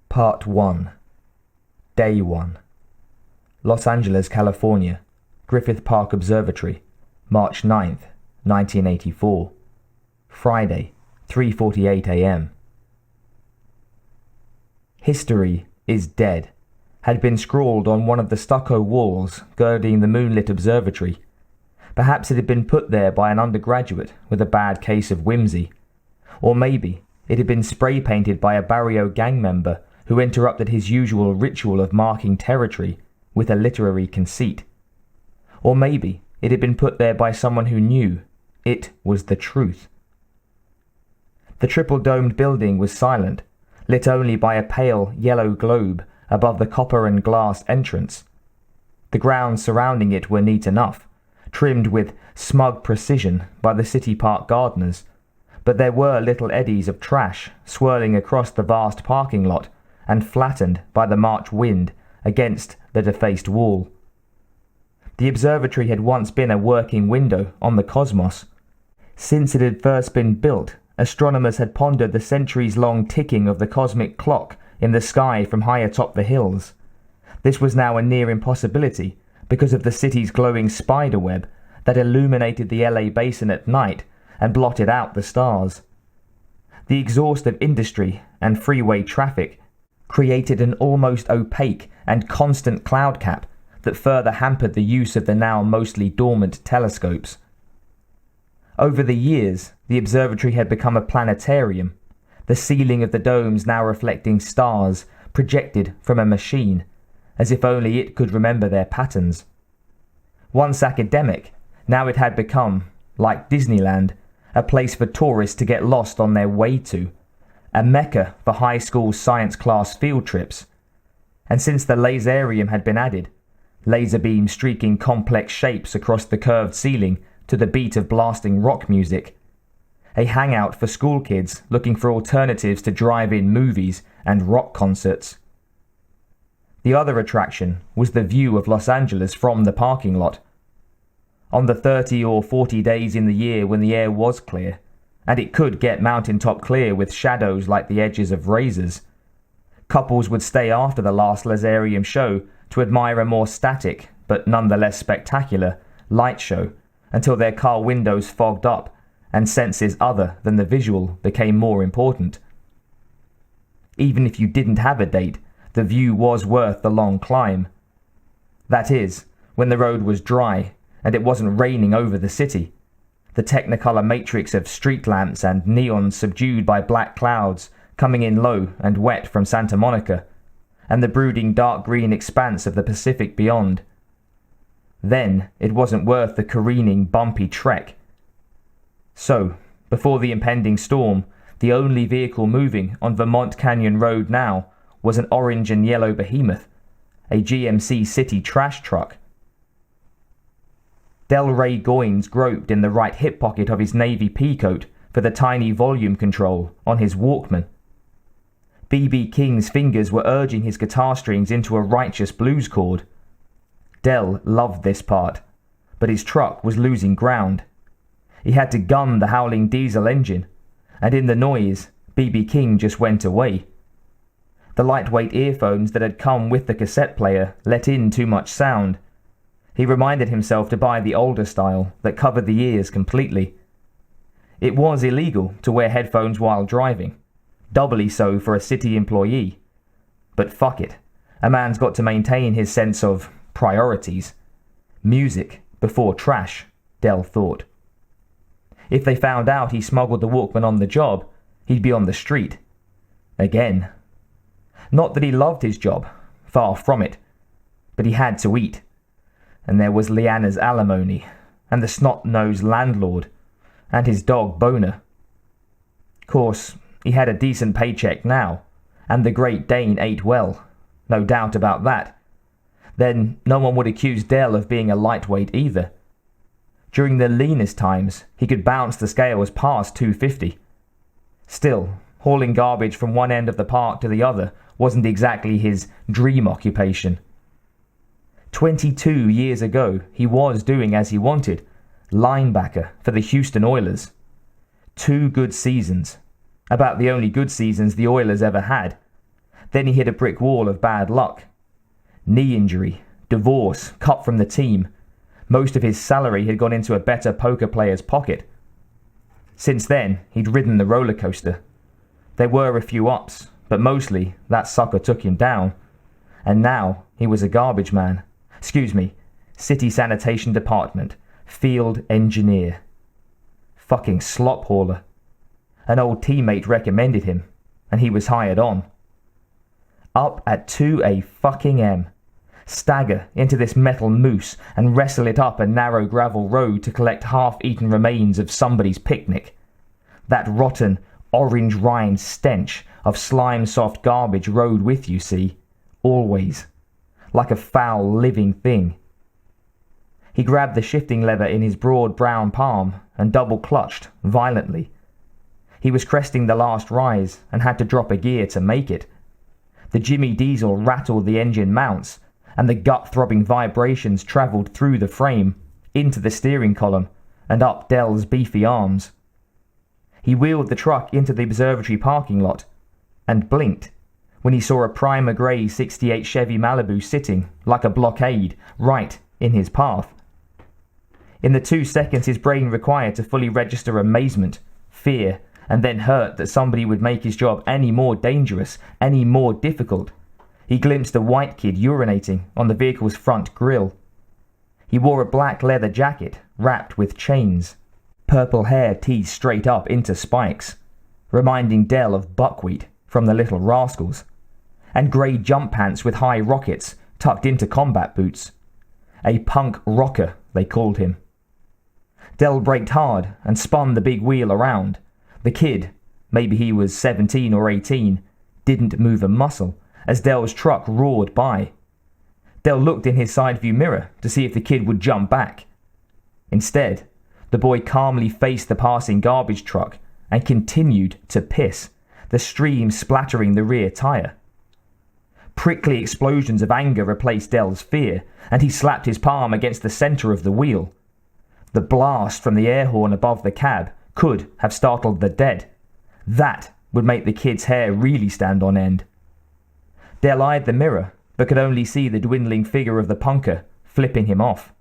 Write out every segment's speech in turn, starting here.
Part 1. Day 1. Los Angeles, California. Griffith Park Observatory. March 9th, 1984. Friday, 3:48 a.m. History is dead had been scrawled on one of the stucco walls girding the moonlit observatory. Perhaps it had been put there by an undergraduate with a bad case of whimsy. Or maybe it had been spray-painted by a Barrio gang member who interrupted his usual ritual of marking territory with a literary conceit. Or maybe it had been put there by someone who knew it was the truth. The triple-domed building was silent, lit only by a pale yellow globe above the copper and glass entrance. The grounds surrounding it were neat enough, trimmed with smug precision by the city park gardeners, but there were little eddies of trash swirling across the vast parking lot and flattened by the March wind against the defaced wall. The observatory had once been a working window on the cosmos. Since it had first been built, astronomers had pondered the centuries-long ticking of the cosmic clock in the sky from high atop the hills. This was now a near impossibility because of the city's glowing spiderweb that illuminated the LA basin at night and blotted out the stars. The exhaust of industry and freeway traffic created an almost opaque and constant cloud cap that further hampered the use of the now mostly dormant telescopes. Over the years, the observatory had become a planetarium, the ceiling of the domes now reflecting stars projected from a machine, as if only it could remember their patterns. Once academic, now it had become, like Disneyland, a place for tourists to get lost on their way to, a mecca for high school science class field trips. And since the laserium had been added, laser beams streaking complex shapes across the curved ceiling to the beat of blasting rock music, a hangout for school kids looking for alternatives to drive-in movies and rock concerts. The other attraction was the view of Los Angeles from the parking lot. On the 30 or 40 days in the year when the air was clear, and it could get mountaintop clear with shadows like the edges of razors, couples would stay after the last laserium show to admire a more static, but nonetheless spectacular, light show until their car windows fogged up and senses other than the visual became more important. Even if you didn't have a date, the view was worth the long climb. That is, when the road was dry and it wasn't raining over the city, the technicolor matrix of street lamps and neons subdued by black clouds coming in low and wet from Santa Monica, and the brooding dark green expanse of the Pacific beyond. Then it wasn't worth the careening, bumpy trek. So, before the impending storm, the only vehicle moving on Vermont Canyon Road now was an orange and yellow behemoth, a GMC City trash truck. Delray Goines groped in the right hip pocket of his navy peacoat for the tiny volume control on his Walkman. B.B. King's fingers were urging his guitar strings into a righteous blues chord. Del loved this part, but his truck was losing ground. He had to gun the howling diesel engine, and in the noise, B.B. King just went away. The lightweight earphones that had come with the cassette player let in too much sound. He reminded himself to buy the older style that covered the ears completely. It was illegal to wear headphones while driving, doubly so for a city employee. But fuck it, a man's got to maintain his sense of priorities. Music before trash, Del thought. If they found out he smuggled the Walkman on the job, he'd be on the street. Again. Not that he loved his job, far from it, but he had to eat. And there was Leanna's alimony, and the snot-nosed landlord, and his dog Boner. Course, he had a decent paycheck now, and the Great Dane ate well, no doubt about that. Then no one would accuse Del of being a lightweight either. During the leanest times, he could bounce the scales past 250. Still, hauling garbage from one end of the park to the other wasn't exactly his dream occupation. 22 years ago, he was doing as he wanted, linebacker for the Houston Oilers. 2 good seasons, about the only good seasons the Oilers ever had. Then he hit a brick wall of bad luck. Knee injury, divorce, cut from the team. Most of his salary had gone into a better poker player's pocket. Since then, he'd ridden the roller coaster. There were a few ups, but mostly that sucker took him down. And now he was a garbage man. City sanitation department, field engineer. Fucking slop hauler. An old teammate recommended him, and he was hired on. Up at 2 a.m. Stagger into this metal mousse and wrestle it up a narrow gravel road to collect half-eaten remains of somebody's picnic. That rotten, orange rind stench of slime-soft garbage rode with you, see, always, like a foul living thing. He grabbed the shifting lever in his broad brown palm and double-clutched violently. He was cresting the last rise and had to drop a gear to make it. The Jimmy Diesel rattled the engine mounts, and the gut-throbbing vibrations travelled through the frame, into the steering column, and up Dell's beefy arms. He wheeled the truck into the observatory parking lot, and blinked when he saw a primer grey 68 Chevy Malibu sitting, like a blockade, right in his path. In the 2 seconds his brain required to fully register amazement, fear, and then hurt that somebody would make his job any more dangerous, any more difficult, he glimpsed a white kid urinating on the vehicle's front grille. He wore a black leather jacket wrapped with chains, purple hair teased straight up into spikes, reminding Dell of buckwheat from the Little Rascals, and grey jump pants with high rockets tucked into combat boots. A punk rocker, they called him. Dell braked hard and spun the big wheel around. The kid, maybe he was 17 or 18, didn't move a muscle as Dell's truck roared by. Dell looked in his side view mirror to see if the kid would jump back. Instead, the boy calmly faced the passing garbage truck and continued to piss, the stream splattering the rear tire. Prickly explosions of anger replaced Dell's fear, and he slapped his palm against the center of the wheel. The blast from the air horn above the cab could have startled the dead. That would make the kid's hair really stand on end. Dell eyed the mirror, but could only see the dwindling figure of the punker, flipping him off.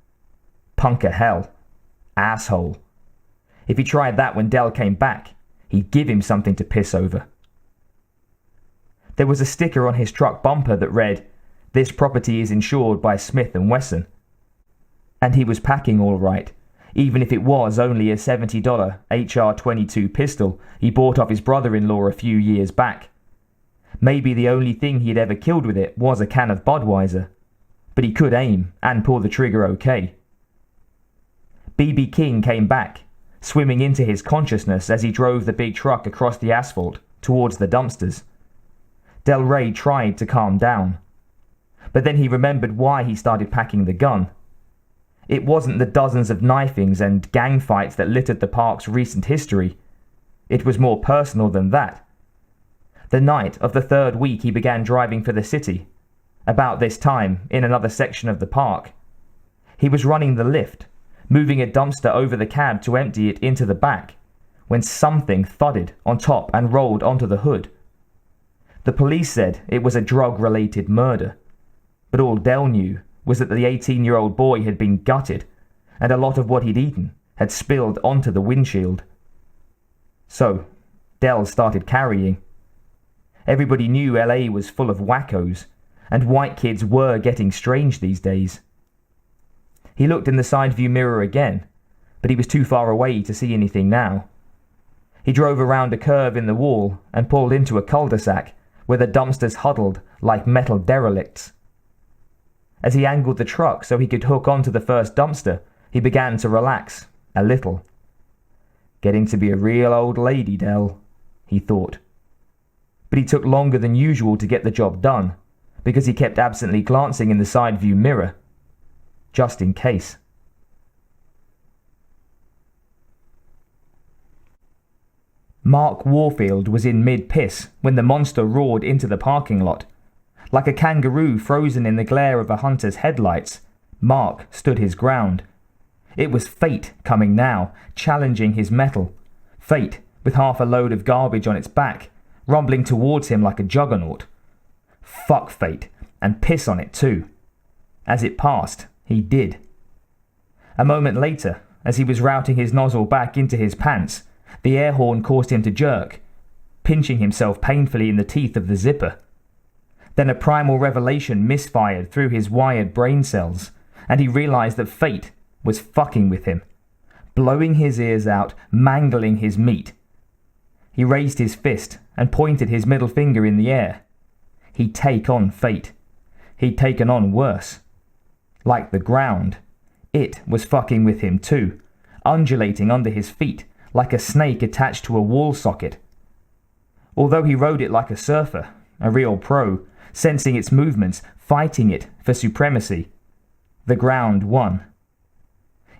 Punker hell. Asshole. If he tried that when Dell came back, he'd give him something to piss over. There was a sticker on his truck bumper that read, "This property is insured by Smith & Wesson." And he was packing all right, even if it was only a $70 HR-22 pistol he bought off his brother-in-law a few years back. Maybe the only thing he'd ever killed with it was a can of Budweiser, but he could aim and pull the trigger okay. B.B. King came back, swimming into his consciousness as he drove the big truck across the asphalt towards the dumpsters. Del Rey tried to calm down, but then he remembered why he started packing the gun. It wasn't the dozens of knifings and gang fights that littered the park's recent history. It was more personal than that. The night of the 3rd week he began driving for the city, about this time in another section of the park. He was running the lift, moving a dumpster over the cab to empty it into the back, when something thudded on top and rolled onto the hood. The police said it was a drug-related murder, but all Dell knew was that the 18-year-old boy had been gutted, and a lot of what he'd eaten had spilled onto the windshield. So, Dell started carrying. Everybody knew LA was full of wackos, and white kids were getting strange these days. He looked in the side view mirror again, but he was too far away to see anything now. He drove around a curve in the wall and pulled into a cul-de-sac where the dumpsters huddled like metal derelicts. As he angled the truck so he could hook onto the first dumpster, he began to relax, a little. Getting to be a real old lady, Dell, he thought. But he took longer than usual to get the job done, because he kept absently glancing in the side view mirror, just in case. Mark Warfield was in mid-piss when the monster roared into the parking lot. Like a kangaroo frozen in the glare of a hunter's headlights, Mark stood his ground. It was fate coming now, challenging his mettle. Fate, with half a load of garbage on its back, rumbling towards him like a juggernaut. Fuck fate, and piss on it too. As it passed, he did. A moment later, as he was routing his nozzle back into his pants, the air horn caused him to jerk, pinching himself painfully in the teeth of the zipper. Then a primal revelation misfired through his wired brain cells, and he realized that fate was fucking with him, blowing his ears out, mangling his meat. He raised his fist and pointed his middle finger in the air. He'd take on fate. He'd taken on worse. Like the ground, it was fucking with him too, undulating under his feet like a snake attached to a wall socket. Although he rode it like a surfer, a real pro, sensing its movements, fighting it for supremacy, the ground won.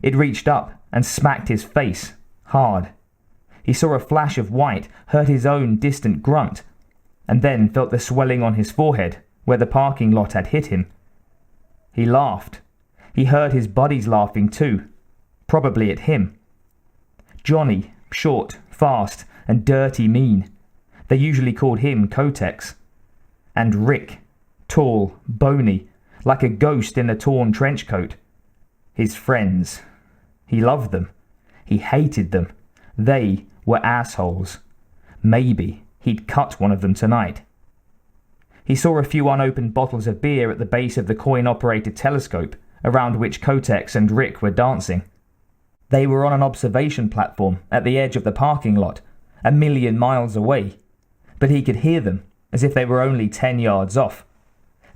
It reached up and smacked his face, hard. He saw a flash of white, heard his own distant grunt, and then felt the swelling on his forehead where the parking lot had hit him. He laughed. He heard his buddies laughing too, probably at him. Johnny, short, fast, and dirty mean. They usually called him Kotex. And Rick, tall, bony, like a ghost in a torn trench coat. His friends. He loved them. He hated them. They were assholes. Maybe he'd cut one of them tonight. He saw a few unopened bottles of beer at the base of the coin-operated telescope, around which Kotex and Rick were dancing. They were on an observation platform at the edge of the parking lot, a million miles away, but he could hear them as if they were only 10 yards off.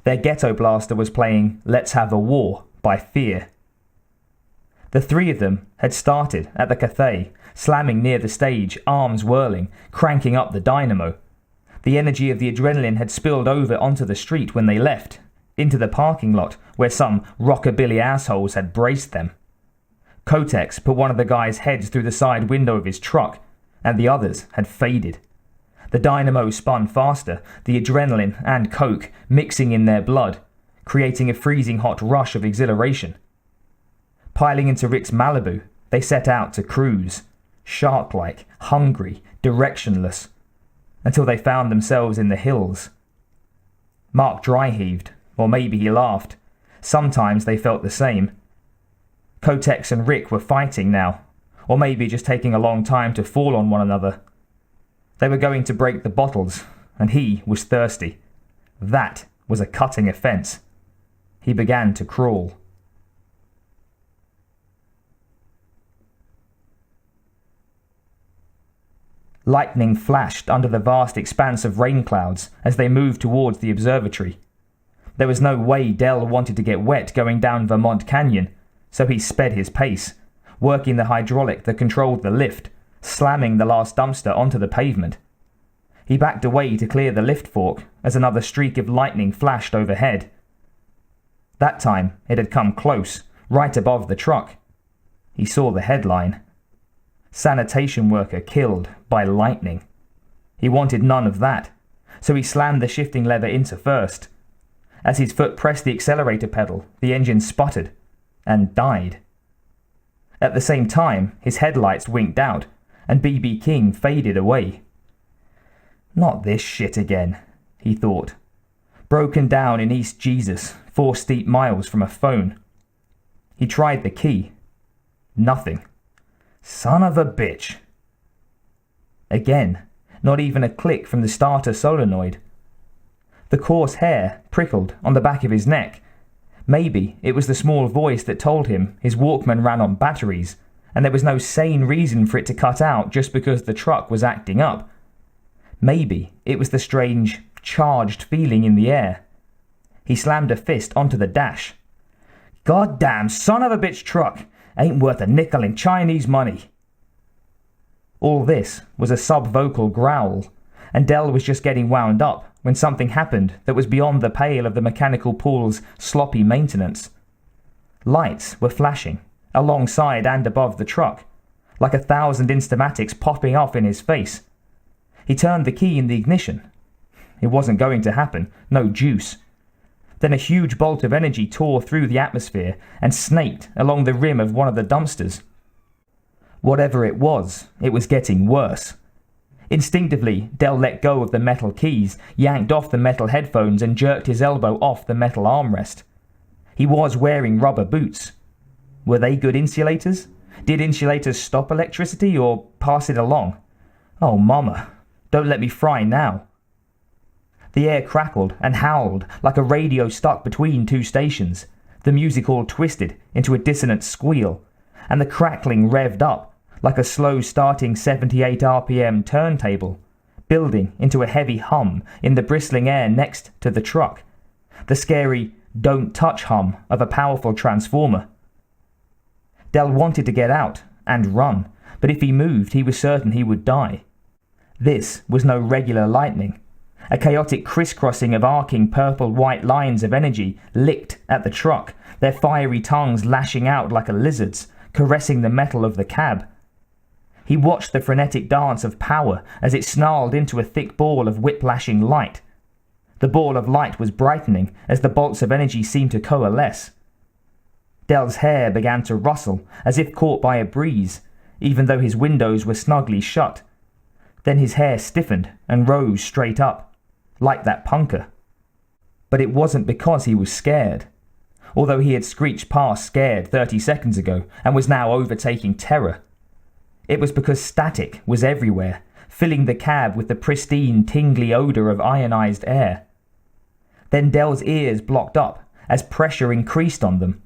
Their ghetto blaster was playing Let's Have a War by Fear. The three of them had started at the cafe, slamming near the stage, arms whirling, cranking up the dynamo. The energy of the adrenaline had spilled over onto the street when they left, into the parking lot where some rockabilly assholes had braced them. Kotex put one of the guys' heads through the side window of his truck, and the others had faded. The dynamo spun faster, the adrenaline and coke mixing in their blood, creating a freezing hot rush of exhilaration. Piling into Rick's Malibu, they set out to cruise, shark-like, hungry, directionless, until they found themselves in the hills. Mark dry-heaved, or maybe he laughed. Sometimes they felt the same. Kotex and Rick were fighting now, or maybe just taking a long time to fall on one another. They were going to break the bottles, and he was thirsty. That was a cutting offence. He began to crawl. Lightning flashed under the vast expanse of rain clouds as they moved towards the observatory. There was no way Dell wanted to get wet going down Vermont Canyon, so he sped his pace, working the hydraulic that controlled the lift, slamming the last dumpster onto the pavement. He backed away to clear the lift fork as another streak of lightning flashed overhead. That time it had come close, right above the truck. He saw the headline. Sanitation worker killed by lightning. He wanted none of that, so he slammed the shifting lever into first. As his foot pressed the accelerator pedal, the engine sputtered and died. At the same time, his headlights winked out, and B.B. King faded away. Not this shit again, he thought. Broken down in East Jesus, 4 steep miles from a phone. He tried the key. Nothing. Son of a bitch. Again, not even a click from the starter solenoid. The coarse hair prickled on the back of his neck. Maybe it was the small voice that told him his Walkman ran on batteries, and there was no sane reason for it to cut out just because the truck was acting up. Maybe it was the strange, charged feeling in the air. He slammed a fist onto the dash. Goddamn son of a bitch truck! Ain't worth a nickel in Chinese money. All this was a sub-vocal growl, and Dell was just getting wound up when something happened that was beyond the pale of the mechanical pool's sloppy maintenance. Lights were flashing, alongside and above the truck, like 1,000 instamatics popping off in his face. He turned the key in the ignition. It wasn't going to happen, no juice. Then a huge bolt of energy tore through the atmosphere and snaked along the rim of one of the dumpsters. Whatever it was getting worse. Instinctively, Dell let go of the metal keys, yanked off the metal headphones, and jerked his elbow off the metal armrest. He was wearing rubber boots. Were they good insulators? Did insulators stop electricity or pass it along? Oh, mama, don't let me fry now. The air crackled and howled like a radio stuck between two stations. The music all twisted into a dissonant squeal, and the crackling revved up like a slow-starting 78 RPM turntable, building into a heavy hum in the bristling air next to the truck, the scary don't touch hum of a powerful transformer. Dell wanted to get out and run, but if he moved, he was certain he would die. This was no regular lightning. A chaotic crisscrossing of arcing purple-white lines of energy licked at the truck, their fiery tongues lashing out like a lizard's, caressing the metal of the cab. He watched the frenetic dance of power as it snarled into a thick ball of whiplashing light. The ball of light was brightening as the bolts of energy seemed to coalesce. Dell's hair began to rustle as if caught by a breeze, even though his windows were snugly shut. Then his hair stiffened and rose straight up, like that punker. But it wasn't because he was scared, although he had screeched past scared 30 seconds ago and was now overtaking terror. It was because static was everywhere, filling the cab with the pristine, tingly odour of ionized air. Then Dell's ears blocked up as pressure increased on them.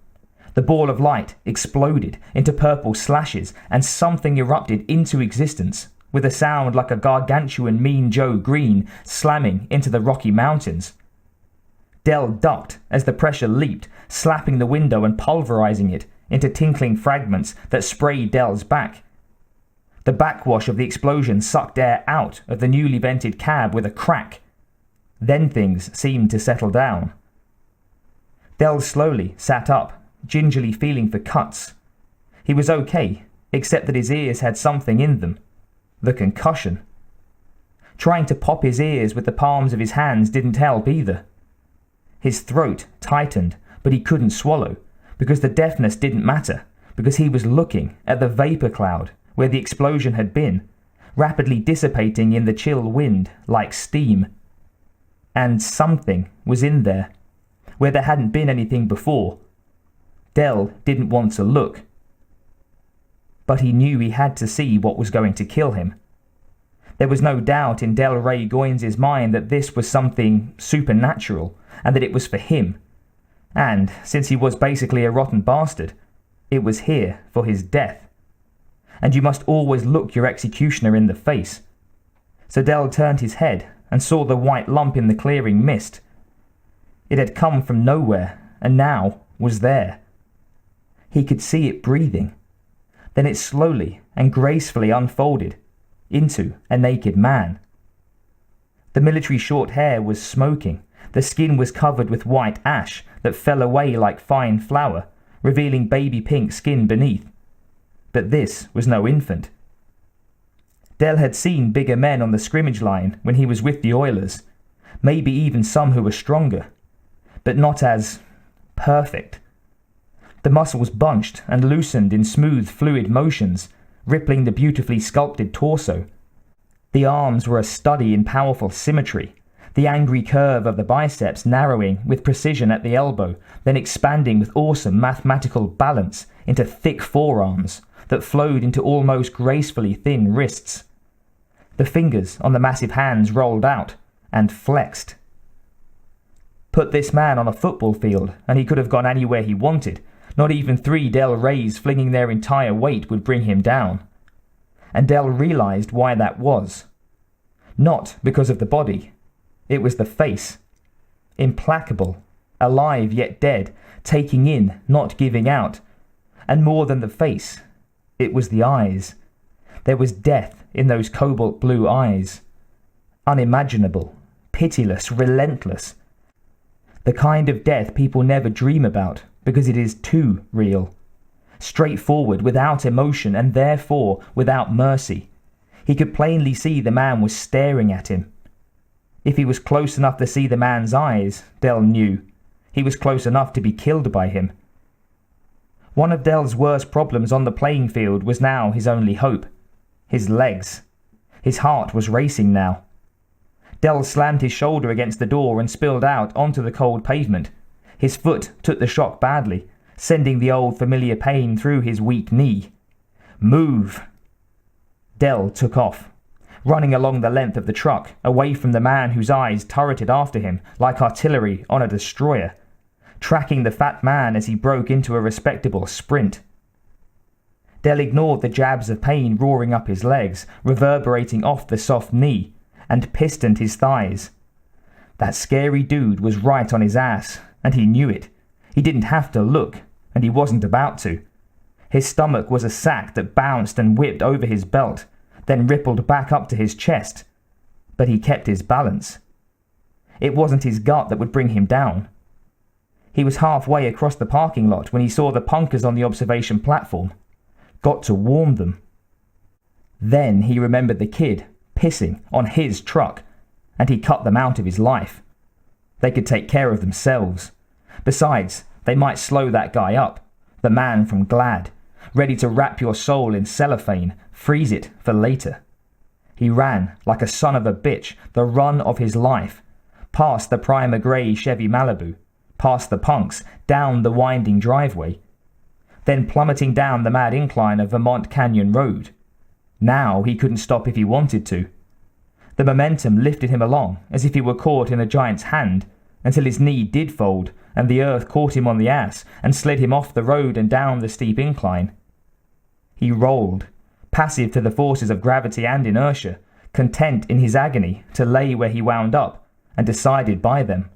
The ball of light exploded into purple slashes and something erupted into existence with a sound like a gargantuan Mean Joe Green slamming into the Rocky Mountains. Dell ducked as the pressure leaped, slapping the window and pulverizing it into tinkling fragments that sprayed Dell's back. The backwash of the explosion sucked air out of the newly vented cab with a crack. Then things seemed to settle down. Dell slowly sat up, gingerly feeling for cuts. He was okay, except that his ears had something in them. The concussion. Trying to pop his ears with the palms of his hands didn't help either. His throat tightened, but he couldn't swallow, because the deafness didn't matter, because he was looking at the vapor cloud where the explosion had been, rapidly dissipating in the chill wind like steam. And something was in there, where there hadn't been anything before. Dell didn't want to look. But he knew he had to see what was going to kill him. There was no doubt in Del Ray Goines' mind that this was something supernatural, and that it was for him. And, since he was basically a rotten bastard, it was here for his death. And you must always look your executioner in the face. So Dell turned his head and saw the white lump in the clearing mist. It had come from nowhere, and now was there. He could see it breathing. Then it slowly and gracefully unfolded into a naked man. The military short hair was smoking. The skin was covered with white ash that fell away like fine flour, revealing baby pink skin beneath. But this was no infant. Dell had seen bigger men on the scrimmage line when he was with the Oilers, maybe even some who were stronger, but not as perfect. The muscles bunched and loosened in smooth, fluid motions, rippling the beautifully sculpted torso. The arms were a study in powerful symmetry, the angry curve of the biceps narrowing with precision at the elbow, then expanding with awesome mathematical balance into thick forearms that flowed into almost gracefully thin wrists. The fingers on the massive hands rolled out and flexed. Put this man on a football field, and he could have gone anywhere he wanted. Not even 3 Del Rays flinging their entire weight would bring him down. And Dell realized why that was. Not because of the body. It was the face. Implacable, alive yet dead, taking in, not giving out. And more than the face, it was the eyes. There was death in those cobalt blue eyes. Unimaginable, pitiless, relentless. The kind of death people never dream about because it is too real. Straightforward, without emotion, and therefore without mercy. He could plainly see the man was staring at him. If he was close enough to see the man's eyes, Dell knew, he was close enough to be killed by him. One of Dell's worst problems on the playing field was now his only hope. His legs. His heart was racing now. Dell slammed his shoulder against the door and spilled out onto the cold pavement. His foot took the shock badly, sending the old familiar pain through his weak knee. "Move!" Dell took off, running along the length of the truck, away from the man whose eyes turreted after him like artillery on a destroyer, tracking the fat man as he broke into a respectable sprint. Dell ignored the jabs of pain roaring up his legs, reverberating off the soft knee, and pistoned his thighs. That scary dude was right on his ass, and he knew it. He didn't have to look, and he wasn't about to. His stomach was a sack that bounced and whipped over his belt, then rippled back up to his chest. But he kept his balance. It wasn't his gut that would bring him down. He was halfway across the parking lot when he saw the punkers on the observation platform. Got to warn them. Then he remembered the kid pissing on his truck, and he cut them out of his life. They could take care of themselves. Besides, they might slow that guy up, the man from Glad, ready to wrap your soul in cellophane, freeze it for later. He ran like a son of a bitch, the run of his life, past the primer grey Chevy Malibu, past the punks, down the winding driveway, then plummeting down the mad incline of Vermont Canyon Road. Now he couldn't stop if he wanted to. The momentum lifted him along as if he were caught in a giant's hand, until his knee did fold and the earth caught him on the ass and slid him off the road and down the steep incline. He rolled, passive to the forces of gravity and inertia, content in his agony to lay where he wound up and decided by them.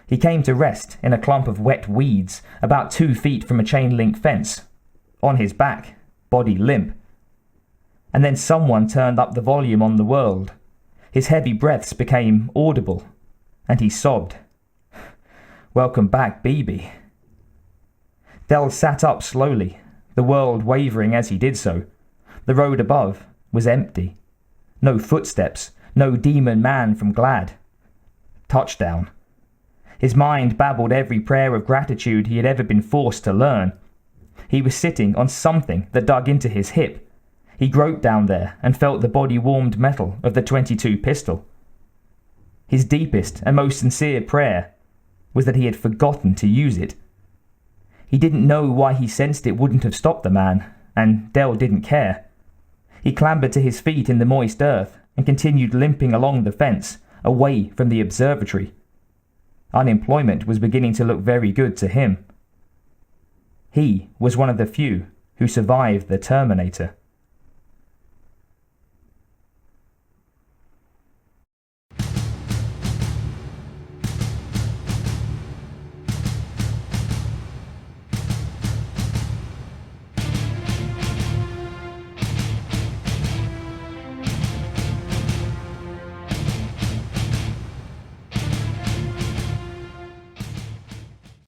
He came to rest in a clump of wet weeds about 2 feet from a chain-link fence, on his back, body limp. And then someone turned up the volume on the world. His heavy breaths became audible, and he sobbed. "Welcome back, BB." Dell sat up slowly, the world wavering as he did so. The road above was empty. No footsteps, no demon man from Glad. Touchdown. His mind babbled every prayer of gratitude he had ever been forced to learn. He was sitting on something that dug into his hip. He groped down there and felt the body-warmed metal of the .22 pistol. His deepest and most sincere prayer was that he had forgotten to use it. He didn't know why he sensed it wouldn't have stopped the man, and Dell didn't care. He clambered to his feet in the moist earth and continued limping along the fence, away from the observatory. Unemployment was beginning to look very good to him. He was one of the few who survived the Terminator.